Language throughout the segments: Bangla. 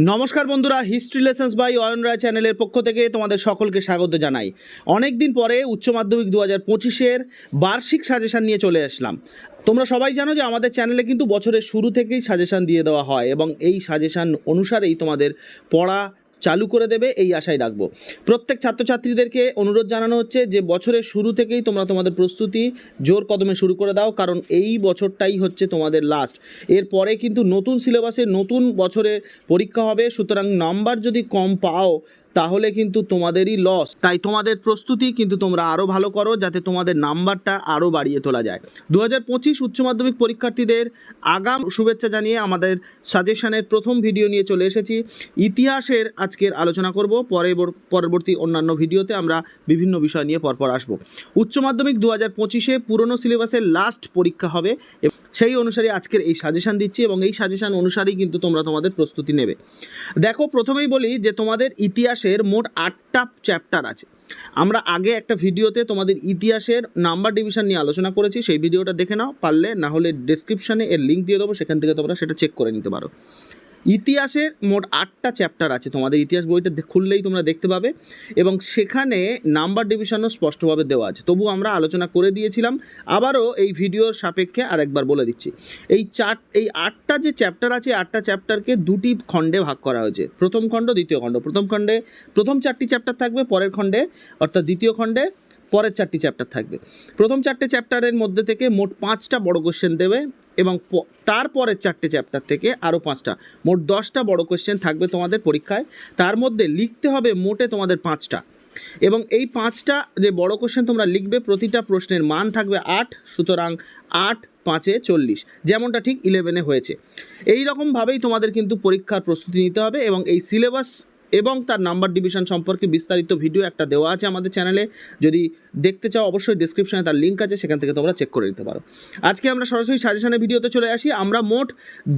নমস্কার বন্ধুরা, হিস্ট্রি লেসন্স বাই অয়ন রায় চ্যানেলের পক্ষ থেকে তোমাদের সকলকে স্বাগত জানাই। অনেক দিন পরে উচ্চ মাধ্যমিক 2025-এর বার্ষিক সাজেশান নিয়ে চলে আসলাম। তোমরা সবাই জানো যে আমাদের চ্যানেলে কিন্তু বছরের শুরু থেকেই সাজেশান দিয়ে দেওয়া হয় এবং এই সাজেশান অনুসারেই তোমাদের পড়া চালু করে দেবে এই আশাই রাখবো। প্রত্যেক ছাত্রছাত্রীদেরকে অনুরোধ জানানো হচ্ছে যে বছরের শুরু থেকেই তোমরা তোমাদের প্রস্তুতি জোর কদমে শুরু করে দাও, কারণ এই বছরটাই হচ্ছে তোমাদের লাস্ট। এরপরে কিন্তু নতুন সিলেবাসে নতুন বছরে পরীক্ষা হবে, সুতরাং নাম্বার যদি কম পাও তাহলে কিন্তু তোমাদেরই লস। তাই তোমাদের প্রস্তুতি কিন্তু তোমরা আরও ভালো করো যাতে তোমাদের নাম্বারটা আরও বাড়িয়ে তোলা যায়। 2025 উচ্চ মাধ্যমিক পরীক্ষার্থীদের আগাম শুভেচ্ছা জানিয়ে আমাদের সাজেশনের প্রথম ভিডিও নিয়ে চলে এসেছি। ইতিহাসের আজকের আলোচনা করব, পরবর্তী অন্যান্য ভিডিওতে আমরা বিভিন্ন বিষয় নিয়ে পরপর আসব। উচ্চ মাধ্যমিক 2025-এ পুরনো সিলেবাসের লাস্ট পরীক্ষা হবে, সেই অনুসারে আজকের এই সাজেশান দিচ্ছি এবং এই সাজেশান অনুসারেই কিন্তু তোমরা তোমাদের প্রস্তুতি নেবে। দেখো, প্রথমেই বলি যে তোমাদের ইতিহাসের মোট 8টা চ্যাপ্টার আছে। আমরা আগে একটা ভিডিওতে তোমাদের ইতিহাসের নাম্বার ডিভিশন নিয়ে আলোচনা করেছি, সেই ভিডিওটা দেখে নাও, পারলে না হলে ডেসক্রিপশানে এর লিঙ্ক দিয়ে দেবো, সেখান থেকে তোমরা সেটা চেক করে নিতে পারো। ইতিহাসের মোট 8টা চ্যাপ্টার আছে, তোমাদের ইতিহাস বইটা খুললেই তোমরা দেখতে পাবে এবং সেখানে নাম্বার ডিভিশনও স্পষ্টভাবে দেওয়া আছে। তবু আমরা আলোচনা করে দিয়েছিলাম, আবারও এই ভিডিওর সাপেক্ষে আরেকবার বলে দিচ্ছি। এই 8টা যে চ্যাপ্টার আছে, 8টা চ্যাপ্টারকে দুটি খণ্ডে ভাগ করা হয়েছে, প্রথম খণ্ড দ্বিতীয় খণ্ড। প্রথম খণ্ডে প্রথম 4টি চ্যাপ্টার থাকবে, পরের খণ্ডে অর্থাৎ দ্বিতীয় খণ্ডে পরের 4টি চ্যাপ্টার থাকবে। প্রথম 4টে চ্যাপ্টারের মধ্যে থেকে মোট 5টা বড় কোশ্চেন দেবে এবং তারপরের 4টে চ্যাপ্টার থেকে আরও 5টা, মোট 10টা বড় কোশ্চেন থাকবে তোমাদের পরীক্ষায়। তার মধ্যে লিখতে হবে মোটে তোমাদের 5টা এবং এই 5টা যে বড় কোশ্চেন তোমরা লিখবে, প্রতিটা প্রশ্নের মান থাকবে 8, সুতরাং 8 5 40, যেমনটা ঠিক 11-এ হয়েছে। এই রকমভাবেই তোমাদের কিন্তু পরীক্ষার প্রস্তুতি নিতে হবে এবং এই সিলেবাস এবং তার নাম্বার ডিভিশন সম্পর্কে বিস্তারিত ভিডিও একটা দেওয়া আছে আমাদের চ্যানেলে, যদি দেখতে চাও অবশ্যই ডেসক্রিপশনে তার লিঙ্ক আছে, সেখান থেকে তোমরা চেক করে নিতে পারো। আজকে আমরা সরাসরি সাজেশনের ভিডিওতে চলে আসি। আমরা মোট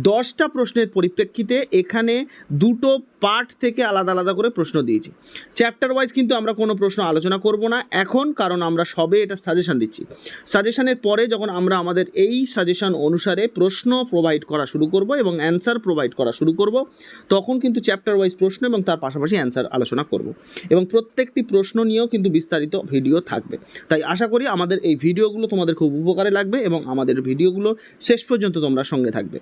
10টা প্রশ্নের পরিপ্রেক্ষিতে এখানে দুটো পার্ট থেকে আলাদা আলাদা করে প্রশ্ন দিয়েছি। চ্যাপ্টার ওয়াইজ কিন্তু আমরা কোনো প্রশ্ন আলোচনা করব না এখন, কারণ আমরা সবে এটা সাজেশন দিচ্ছি। সাজেশনের পরে যখন আমরা আমাদের এই সাজেশন অনুসারে প্রশ্ন প্রোভাইড করা শুরু করব এবং অ্যান্সার প্রোভাইড করা শুরু করব, তখন কিন্তু চ্যাপ্টার ওয়াইজ প্রশ্ন এবং তার পাশাপাশি অ্যান্সার আলোচনা করব এবং প্রত্যেকটি প্রশ্ন নিয়েও কিন্তু বিস্তারিত ভিডিও থাকবে। তাই আশা করি আমাদের এই ভিডিওগুলো তোমাদের খুব উপকারে লাগবে এবং আমাদের ভিডিওগুলো শেষ পর্যন্ত তোমরা সঙ্গে থাকবে।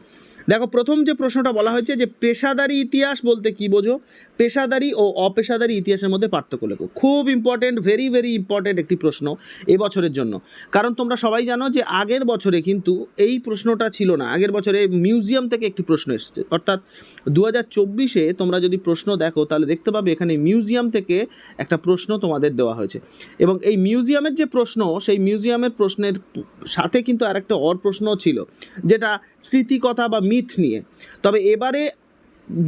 দেখো, প্রথম যে প্রশ্নটা বলা হয়েছে যে পেশাদারি ইতিহাস বলতে কী বোঝো, পেশাদারি ও অপেশাদারি ইতিহাসের মধ্যে পার্থক্য লেখো। খুব ইম্পর্টেন্ট, ভেরি ভেরি ইম্পর্টেন্ট একটি প্রশ্ন এবছরের জন্য, কারণ তোমরা সবাই জানো যে আগের বছরে কিন্তু এই প্রশ্নটা ছিল না। আগের বছরে মিউজিয়াম থেকে একটি প্রশ্ন এসেছে, অর্থাৎ 2024-এ তোমরা যদি প্রশ্ন দেখো তাহলে দেখতে পাবে এখানে মিউজিয়াম থেকে একটা প্রশ্ন তোমাদের দেওয়া হয়েছে এবং এই মিউজিয়ামের যে প্রশ্ন, সেই মিউজিয়ামের প্রশ্নের সাথে কিন্তু আরেকটা প্রশ্নও ছিল, যেটা স্মৃতিকথা বা মিথ নিয়ে। তবে এবারে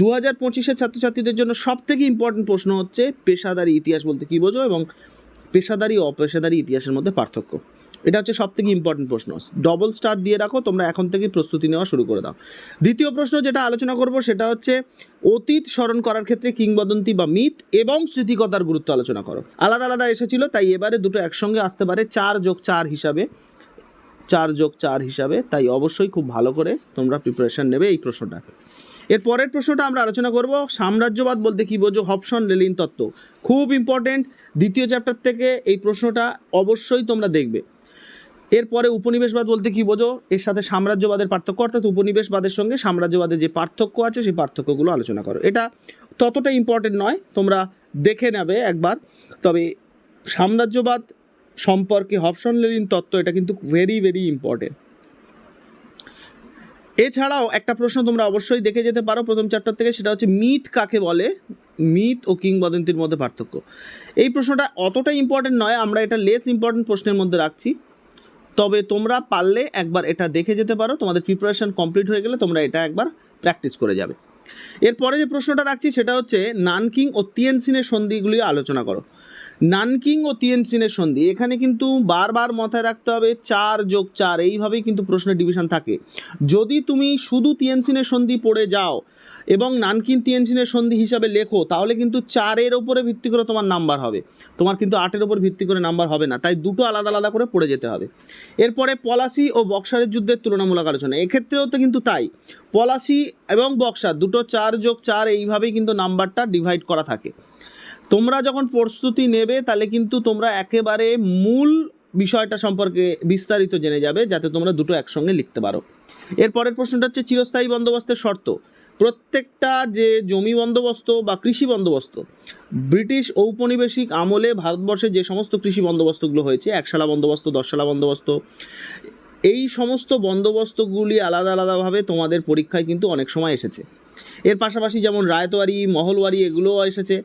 2025-এর ছাত্রছাত্রীদের জন্য সবথেকে ইম্পর্টেন্ট প্রশ্ন হচ্ছে পেশাদারি ইতিহাস বলতে কী বোঝো এবং পেশাদারি ও অপেশাদারি ইতিহাসের মধ্যে পার্থক্য। এটা হচ্ছে সবথেকে ইম্পর্টেন্ট প্রশ্ন। ডবল স্টার দিয়ে রাখো, তোমরা এখন থেকেই প্রস্তুতি নেওয়া শুরু করে দাও। দ্বিতীয় প্রশ্ন যেটা আলোচনা করব সেটা হচ্ছে অতীত স্মরণ করার ক্ষেত্রে কিংবদন্তি বা মিথ এবং স্মৃতিকতার গুরুত্ব আলোচনা করো। আলাদা আলাদা এসেছিল, তাই এবারে দুটো একসঙ্গে আসতে পারে 4+4 হিসাবে, 4+4 হিসাবে। তাই অবশ্যই খুব ভালো করে তোমরা প্রিপারেশান নেবে এই প্রশ্নটা। এর পরের প্রশ্নটা আমরা আলোচনা করব সাম্রাজ্যবাদ বলতে কী বোঝো, হবসন লেনিন তত্ত্ব। খুব ইম্পর্টেন্ট, দ্বিতীয় চ্যাপ্টার থেকে এই প্রশ্নটা অবশ্যই তোমরা দেখবে। এরপরে উপনিবেশবাদ বলতে কী বোঝো, এর সাথে সাম্রাজ্যবাদের পার্থক্য, অর্থাৎ উপনিবেশবাদের সঙ্গে সাম্রাজ্যবাদের যে পার্থক্য আছে সেই পার্থক্যগুলো আলোচনা করো। এটা ততটা ইম্পর্টেন্ট নয়, তোমরা দেখে নেবে একবার। তবে সাম্রাজ্যবাদ সম্পর্কে হবসন লেনিন তত্ত্ব, এটা কিন্তু ভেরি ভেরি ইম্পর্টেন্ট। এছাড়াও একটা প্রশ্ন তোমরা অবশ্যই দেখে যেতে পারো প্রথম চ্যাপ্টার থেকে, সেটা হচ্ছে মিথ কাকে বলে, মিথ ও কিংবদন্তির মধ্যে পার্থক্য। এই প্রশ্নটা অতটা ইম্পর্টেন্ট নয়, আমরা এটা লেস ইম্পর্টেন্ট প্রশ্নের মধ্যে রাখছি। তবে তোমরা পারলে একবার এটা দেখে যেতে পারো, তোমাদের প্রিপারেশান কমপ্লিট হয়ে গেলে তোমরা এটা একবার প্র্যাকটিস করে যাবে। এরপরে যে প্রশ্নটা রাখছি সেটা হচ্ছে নানকিং ও তিয়ানসিনের সন্ধিগুলি আলোচনা করো। নানকিং ও তিয়ানসিনের সন্ধি, এখানে কিন্তু বারবার মাথায় রাখতে হবে 4+4, এইভাবেই কিন্তু প্রশ্নের ডিভিশন থাকে। যদি তুমি শুধু তিয়ানসিনের সন্ধি পড়ে যাও এবং নানকিন তিয়েনজিনের সন্ধি হিসাবে লেখো, তাহলে কিন্তু 4-এর ওপরে ভিত্তি করে তোমার নাম্বার হবে, তোমার কিন্তু 8-এর ওপর ভিত্তি করে নাম্বার হবে না, তাই দুটো আলাদা আলাদা করে পড়ে যেতে হবে। এরপরে পলাশি ও বক্সারের যুদ্ধের তুলনামূলক আলোচনা, এক্ষেত্রেও তো কিন্তু তাই, পলাশি এবং বক্সার দুটো 4+4 এইভাবেই কিন্তু নাম্বারটা ডিভাইড করা থাকে। তোমরা যখন প্রস্তুতি নেবে তাহলে কিন্তু তোমরা একেবারে মূল বিষয়টা সম্পর্কে বিস্তারিত জেনে যাবে, যাতে তোমরা দুটো একসঙ্গে লিখতে পারো। এরপরের প্রশ্নটা হচ্ছে চিরস্থায়ী বন্দোবস্তের শর্ত। প্রত্যেকটা যে জমি বন্দোবস্ত বা কৃষি বন্দোবস্ত ব্রিটিশ ঔপনিবেশিক আমলে ভারতবর্ষে যে সমস্ত কৃষি বন্দোবস্তগুলো হয়েছে, 1 শালা বন্দোবস্ত, 10 শালা বন্দোবস্ত, এই সমস্ত বন্দোবস্তগুলি আলাদা আলাদাভাবে তোমাদের পরীক্ষায় কিন্তু অনেক সময় এসেছে। এর পাশাপাশি যেমন রায়তওয়ারি, মহলওয়ারি এগুলোও এসেছে।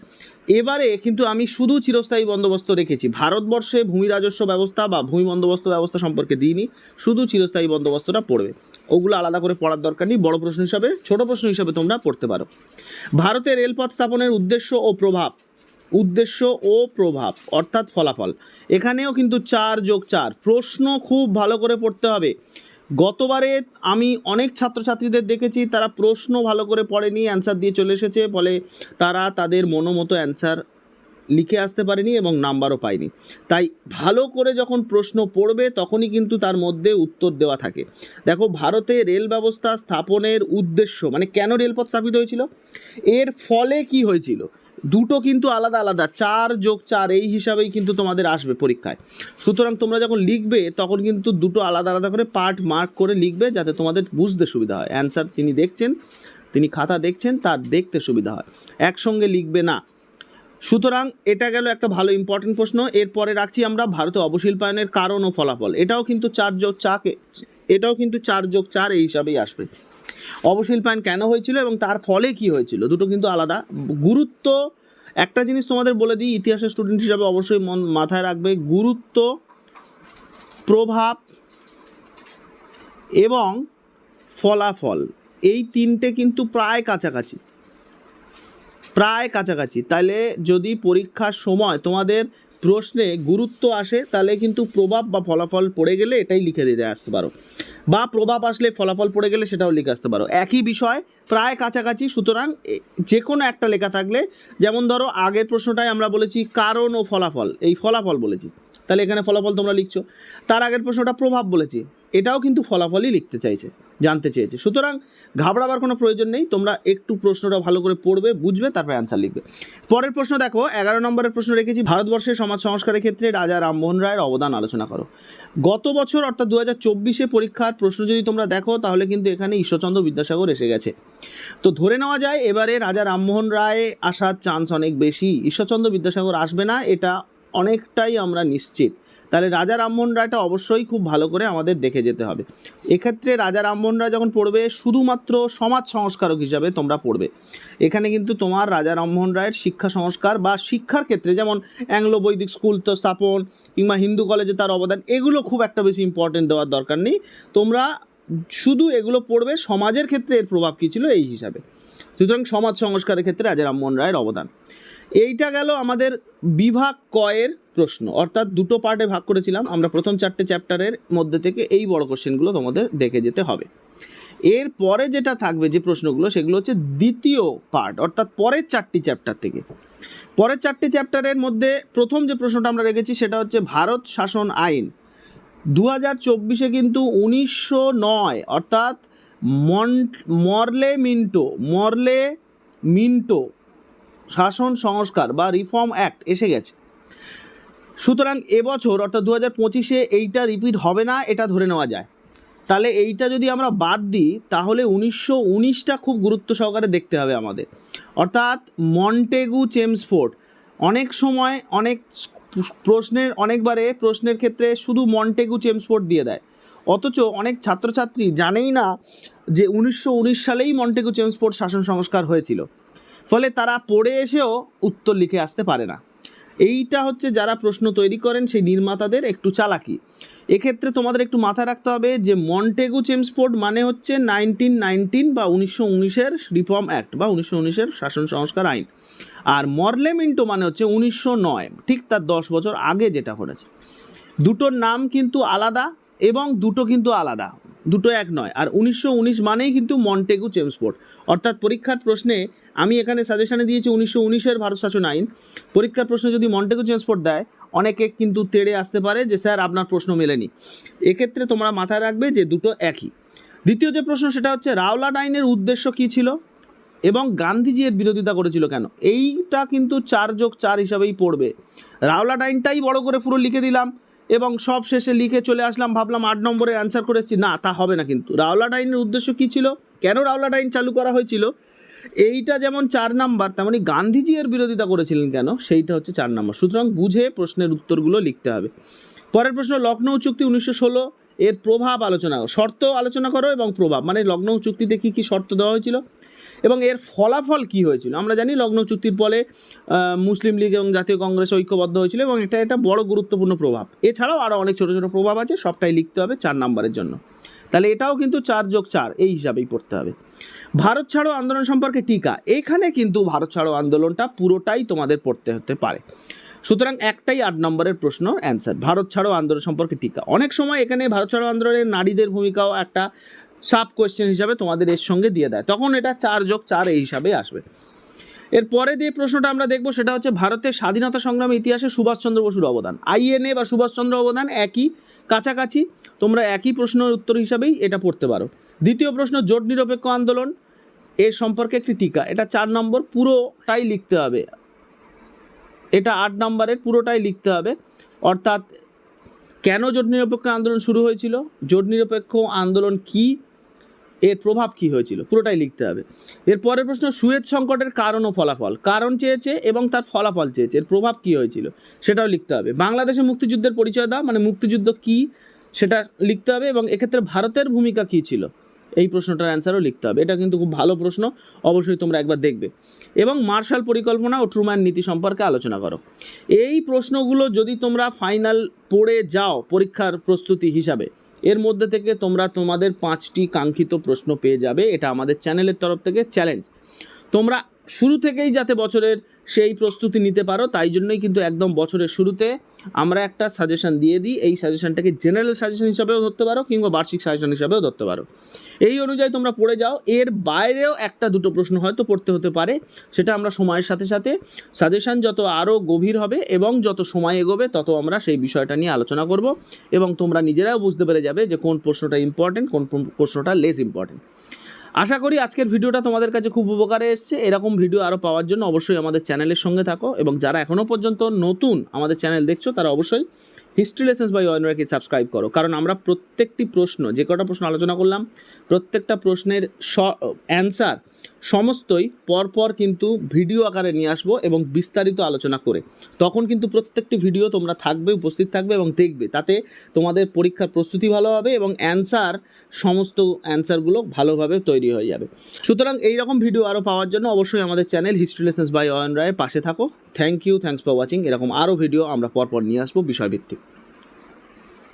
এবারে কিন্তু আমি শুধু চিরস্থায়ী বন্দোবস্ত রেখেছি, ভারতবর্ষে ভূমি রাজস্ব ব্যবস্থা বা ভূমি বন্দোবস্ত ব্যবস্থা সম্পর্কে দিইনি, শুধু চিরস্থায়ী বন্দোবস্তটা পড়বে। ওগুলো আলাদা করে পড়ার দরকার নেই, বড় প্রশ্ন হিসাবে, ছোট প্রশ্ন হিসাবে তোমরা পড়তে পারো। ভারতে রেলপথ স্থাপনের উদ্দেশ্য ও প্রভাব অর্থাৎ ফলাফল, এখানেও কিন্তু 4+4 প্রশ্ন খুব ভালো করে পড়তে হবে। গতবারে আমি অনেক ছাত্রছাত্রীদের দেখেছি তারা প্রশ্ন ভালো করে পড়েনি, অ্যান্সার দিয়ে চলে এসেছে, ফলে তারা তাদের মনোমতো অ্যান্সার লিখে আসতে পারেনি এবং নাম্বারও পায়নি। তাই ভালো করে যখন প্রশ্ন পড়বে তখনই কিন্তু তার মধ্যে উত্তর দেওয়া থাকে। দেখো, ভারতে রেল ব্যবস্থা স্থাপনের উদ্দেশ্য মানে কেন রেলপথ স্থাপিত হয়েছিল, এর ফলে কি হয়েছিল, দুটো কিন্তু আলাদা আলাদা, 4+4 এই হিসাবেই কিন্তু তোমাদের আসবে পরীক্ষায়। সুতরাং তোমরা যখন লিখবে তখন কিন্তু দুটো আলাদা আলাদা করে পার্ট মার্ক করে লিখবে, যাতে তোমাদের বুঝতে সুবিধা হয়। অ্যান্সার তিনি দেখছেন, তিনি খাতা দেখছেন, তার দেখতে সুবিধা হয়, একসঙ্গে লিখবে না। সুতরাং এটা গেল একটা ভালো ইম্পর্টেন্ট প্রশ্ন। এরপরে রাখছি আমরা ভারতে অবশিল্পায়নের কারণ ও ফলাফল, এটাও কিন্তু 4+4 এই হিসাবেই আসবে। অবশিল্পায়ন কেন হয়েছিল এবং তার ফলে কি হয়েছিল, দুটো কিন্তু আলাদা। গুরুত্ব, একটা জিনিস তোমাদের বলে দিই, ইতিহাসের স্টুডেন্ট হিসাবে অবশ্যই মাথায় রাখবে, গুরুত্ব, প্রভাব এবং ফলাফল এই তিনটে কিন্তু প্রায় কাছাকাছি। তাহলে যদি পরীক্ষার সময় তোমাদের প্রশ্নে গুরুত্ব আসে তাহলে কিন্তু প্রভাব বা ফলাফল পড়ে গেলে এটাই লিখে দিতে আসতে পারো, বা প্রভাব আসলে ফলাফল পড়ে গেলে সেটাও লিখে আসতে পারো, একই বিষয় প্রায় কাছাকাছি। সুতরাং যে কোনো একটা লেখা থাকলে, যেমন ধরো আগের প্রশ্নটায় আমরা বলেছি কারণ ও ফলাফল, এই ফলাফল বলেছি, তাহলে এখানে ফলাফল তোমরা লিখছো। তার আগের প্রশ্নটা প্রভাব বলেছি, এটাও কিন্তু ফলাফলই জানতে চেয়েছে। সুতরাং ঘাবড়াবার কোনো প্রয়োজন নেই, তোমরা একটু প্রশ্নটা ভালো করে পড়বে, বুঝবে, তারপরে অ্যান্সার লিখবে। পরের প্রশ্ন দেখো, 11 নম্বরের প্রশ্ন রেখেছি, ভারতবর্ষের সমাজ সংস্কারের ক্ষেত্রে রাজা রামমোহন রায়ের অবদান আলোচনা করো। গত বছর অর্থাৎ 2024 পরীক্ষার প্রশ্ন যদি তোমরা দেখো তাহলে কিন্তু এখানে ঈশ্বরচন্দ্র বিদ্যাসাগর এসে গেছে। তো ধরে নেওয়া যায় এবারে রাজা রামমোহন রায় আসার চান্স অনেক বেশি, ঈশ্বরচন্দ্র বিদ্যাসাগর আসবে না, এটা অনেকটাই আমরা নিশ্চিত। তাহলে রাজা রামমোহন রায়টা অবশ্যই খুব ভালো করে আমাদের দেখে যেতে হবে। এক্ষেত্রে রাজা রামমোহন রায় যখন পড়বে শুধুমাত্র সমাজ সংস্কারক হিসাবে তোমরা পড়বে। এখানে কিন্তু তোমার রাজা রামমোহন রায়ের শিক্ষা সংস্কার বা শিক্ষার ক্ষেত্রে যেমন অ্যাংলো বৈদিক স্কুল তো স্থাপন কিংবা হিন্দু কলেজে তার অবদান, এগুলো খুব একটা বেশি ইম্পর্টেন্ট দেওয়ার দরকার নেই, তোমরা শুধু এগুলো পড়বে সমাজের ক্ষেত্রে এর প্রভাব কী ছিল এই হিসাবে। সুতরাং সমাজ সংস্কারের ক্ষেত্রে রাজা রামমোহন রায়ের অবদান। এইটা গেল আমাদের বিভাগ কয়ের প্রশ্ন, অর্থাৎ দুটো পার্টে ভাগ করেছিলাম আমরা, প্রথম 4টে চ্যাপ্টারের মধ্যে থেকে এই বড় কোশ্চেনগুলো তোমাদের দেখে যেতে হবে। এর পরে যেটা থাকবে যে প্রশ্নগুলো, সেগুলো হচ্ছে দ্বিতীয় পার্ট, অর্থাৎ পরের 4টি চ্যাপ্টার থেকে। পরের 4টি চ্যাপ্টারের মধ্যে প্রথম যে প্রশ্নটা আমরা রেখেছি সেটা হচ্ছে ভারত শাসন আইন 2024 কিন্তু 1909 অর্থাৎ মরলে মিন্টো শাসন সংস্কার বা রিফর্ম অ্যাক্ট এসে গেছে। সুতরাং এবছর অর্থাৎ 2025 এইটা রিপিট হবে না, এটা ধরে নেওয়া যায়। তাহলে এইটা যদি আমরা বাদ দিই তাহলে 1919টা খুব গুরুত্ব সহকারে দেখতে হবে আমাদের, অর্থাৎ মন্টেগু চেমসফোর্ড। অনেক সময় অনেকবারে প্রশ্নের ক্ষেত্রে শুধু মন্টেগু চেমসফোর্ড দিয়ে দেয়, অথচ অনেক ছাত্রছাত্রী জানেই না যে 1919 সালেই মন্টেগু চেমসফোর্ড শাসন সংস্কার হয়েছিল, ফলে তারা পড়ে এসেও উত্তর লিখে আসতে পারে না। এইটা হচ্ছে যারা প্রশ্ন তৈরি করেন সেই নির্মাতাদের একটু চালাকি। এক্ষেত্রে তোমাদের একটু মাথায় রাখতে হবে যে মন্টেগু চেমসফোর্ড মানে হচ্ছে 1919 বা 1919-এর রিফর্ম অ্যাক্ট বা 1919-এর শাসন সংস্কার আইন, আর মরলে মিন্টো মানে হচ্ছে 1909, ঠিক তার 10 বছর আগে যেটা করেছে। দুটোর নাম কিন্তু আলাদা এবং দুটো কিন্তু আলাদা, দুটো এক নয়। আর 1919 মানেই কিন্তু মন্টেগু চেমসফোর্ড, অর্থাৎ পরীক্ষার প্রশ্নে আমি এখানে সাজেশানে দিয়েছি 1919-এর ভারত শাসন আইন। পরীক্ষার প্রশ্নে যদি মন্টেগু চেমসফোর্ড দেয়, অনেকে কিন্তু তেড়ে আসতে পারে যে স্যার আপনার প্রশ্ন মেলেনি। এক্ষেত্রে তোমরা মাথায় রাখবে যে দুটো একই। দ্বিতীয় যে প্রশ্ন সেটা হচ্ছে রাওলাট আইনের উদ্দেশ্য কী ছিল এবং গান্ধীজি এর বিরোধিতা করেছিল কেন। এইটা কিন্তু 4+4 হিসাবেই পড়বে। রাওলাট আইনটাই বড় করে পুরো লিখে দিলাম এবং সব শেষে লিখে চলে আসলাম, ভাবলাম 8 নম্বরে অ্যান্সার করে এসেছি, না তা হবে না। কিন্তু রাওলাট আইনের উদ্দেশ্য কী ছিল, কেন রাওলাট আইন চালু করা হয়েছিল, এইটা যেমন 4 নাম্বার, তেমনি গান্ধীজি এর বিরোধিতা করেছিলেন কেন, সেইটা হচ্ছে 4 নাম্বার। সুতরাং বুঝে প্রশ্নের উত্তরগুলো লিখতে হবে। পরের প্রশ্ন, লখনৌ চুক্তি 1916 এর প্রভাব আলোচনা করো। শর্ত আলোচনা করো এবং প্রভাব, মানে লখনৌ চুক্তিতে কী কী শর্ত দেওয়া হয়েছিল এবং এর ফলাফল কী হয়েছিল। আমরা জানি লখনৌ চুক্তির ফলে মুসলিম লীগ এবং জাতীয় কংগ্রেস ঐক্যবদ্ধ হয়েছিল এবং এটা বড় গুরুত্বপূর্ণ প্রভাব। এছাড়াও আরও অনেক ছোটো ছোটো প্রভাব আছে, সবটাই লিখতে হবে 4 নাম্বারের জন্য। তাহলে এটাও কিন্তু 4+4 এই হিসাবেই পড়তে হবে। ভারত ছাড়ো আন্দোলন সম্পর্কে টিকা, এখানে কিন্তু ভারত ছাড়ো আন্দোলনটা পুরোটাই তোমাদের পড়তে হতে পারে। সুতরাং একটাই 8 নম্বরের প্রশ্ন অ্যান্সার, ভারত ছাড়ো আন্দোলন সম্পর্কে টিকা। অনেক সময় এখানে ভারত ছাড়ো আন্দোলনে নারীদের ভূমিকাও একটা সাব কোয়েশ্চেন হিসাবে তোমাদের এর সঙ্গে দিয়ে দেয়, তখন এটা 4+4 এই হিসাবে আসবে। এরপরে যে প্রশ্নটা আমরা দেখব সেটা হচ্ছে ভারতের স্বাধীনতা সংগ্রামে ইতিহাসে সুভাষচন্দ্র বসুর অবদান। আইএনএ বা সুভাষচন্দ্র অবদান একই, কাছাকাছি, তোমরা একই প্রশ্নের উত্তর হিসাবেই এটা পড়তে পারো। দ্বিতীয় প্রশ্ন, জোট নিরপেক্ষ আন্দোলন এর সম্পর্কে একটি টিকা, এটা 4 নম্বর, পুরোটাই লিখতে হবে। এটা 8 নম্বরের, পুরোটাই লিখতে হবে। অর্থাৎ কেন জোট নিরপেক্ষ আন্দোলন শুরু হয়েছিল, জোট নিরপেক্ষ আন্দোলন কী, এর প্রভাব কী হয়েছিল, পুরোটাই লিখতে হবে। এর পরের প্রশ্ন, সুয়েজ সংকটের কারণ ও ফলাফল, কারণ চেয়েছে এবং তার ফলাফল চেয়েছে, এর প্রভাব কী হয়েছিল সেটাও লিখতে হবে। বাংলাদেশে মুক্তিযুদ্ধের পরিচয় দাও, মানে মুক্তিযুদ্ধ কী সেটা লিখতে হবে এবং এক্ষেত্রে ভারতের ভূমিকা কী ছিল, এই প্রশ্নটার অ্যান্সারও লিখতে হবে। এটা কিন্তু খুব ভালো প্রশ্ন, অবশ্যই তোমরা একবার দেখবে। এবং মার্শাল পরিকল্পনা ও ট্রুম্যান নীতি সম্পর্কে আলোচনা করো। এই প্রশ্নগুলো যদি তোমরা ফাইনাল পড়ে যাও পরীক্ষার প্রস্তুতি হিসাবে, এর মধ্যে থেকে তোমরা তোমাদের 5টি কাঙ্ক্ষিত প্রশ্ন পেয়ে যাবে। এটা আমাদের চ্যানেলের তরফ থেকে চ্যালেঞ্জ। তোমরা শুরু থেকেই যাতে বছরের সেই প্রস্তুতি নিতে পারো, তাই জন্যই কিন্তু একদম বছরের শুরুতে আমরা একটা সাজেশন দিয়ে দিই। এই সাজেশনটাকে জেনারেল সাজেশন হিসাবেও ধরতে পারো কিংবা বার্ষিক সাজেশন হিসাবেও ধরতে পারো। এই অনুযায়ী তোমরা পড়ে যাও। এর বাইরেও 1-2 প্রশ্ন হয়তো পড়তে হতে পারে, সেটা আমরা সময়ের সাথে সাথে সাজেশন যত আরও গভীর হবে এবং যত সময় এগোবে তত আমরা সেই বিষয়টা নিয়ে আলোচনা করব এবং তোমরা নিজেরাও বুঝতে পেরে যাবে যে কোন প্রশ্নটা ইম্পর্টেন্ট, কোন প্রশ্নটা লেস ইম্পর্টেন্ট। আশা করি আজকের ভিডিওটা তোমাদের কাছে খুব উপকারে এসেছে। এরকম ভিডিও আরও পাওয়ার জন্য অবশ্যই আমাদের চ্যানেলের সঙ্গে থাকো এবং যারা এখনও পর্যন্ত নতুন আমাদের চ্যানেল দেখছো তারা অবশ্যই হিস্ট্রি লেসন্স বাই অয়ন রায়কে সাবস্ক্রাইব করো, কারণ আমরা প্রত্যেকটি প্রশ্ন, যে কটা প্রশ্ন আলোচনা করলাম, প্রত্যেকটা প্রশ্নের অ্যান্সার সমস্তই পরপর কিন্তু ভিডিও আকারে নিয়ে আসবো এবং বিস্তারিত আলোচনা করে। তখন কিন্তু প্রত্যেকটি ভিডিও তোমরা থাকবে, উপস্থিত থাকবে এবং দেখবে, তাতে তোমাদের পরীক্ষার প্রস্তুতি ভালো হবে এবং সমস্ত অ্যান্সারগুলো ভালোভাবে তৈরি হয়ে যাবে। সুতরাং এইরকম ভিডিও আরও পাওয়ার জন্য অবশ্যই আমাদের channel history lessons by Ayan রায়ের পাশে থাকো। Thanks for watching. এরকম আরও ভিডিও আমরা পরপর নিয়ে আসবো বিষয়ভিত্তিক।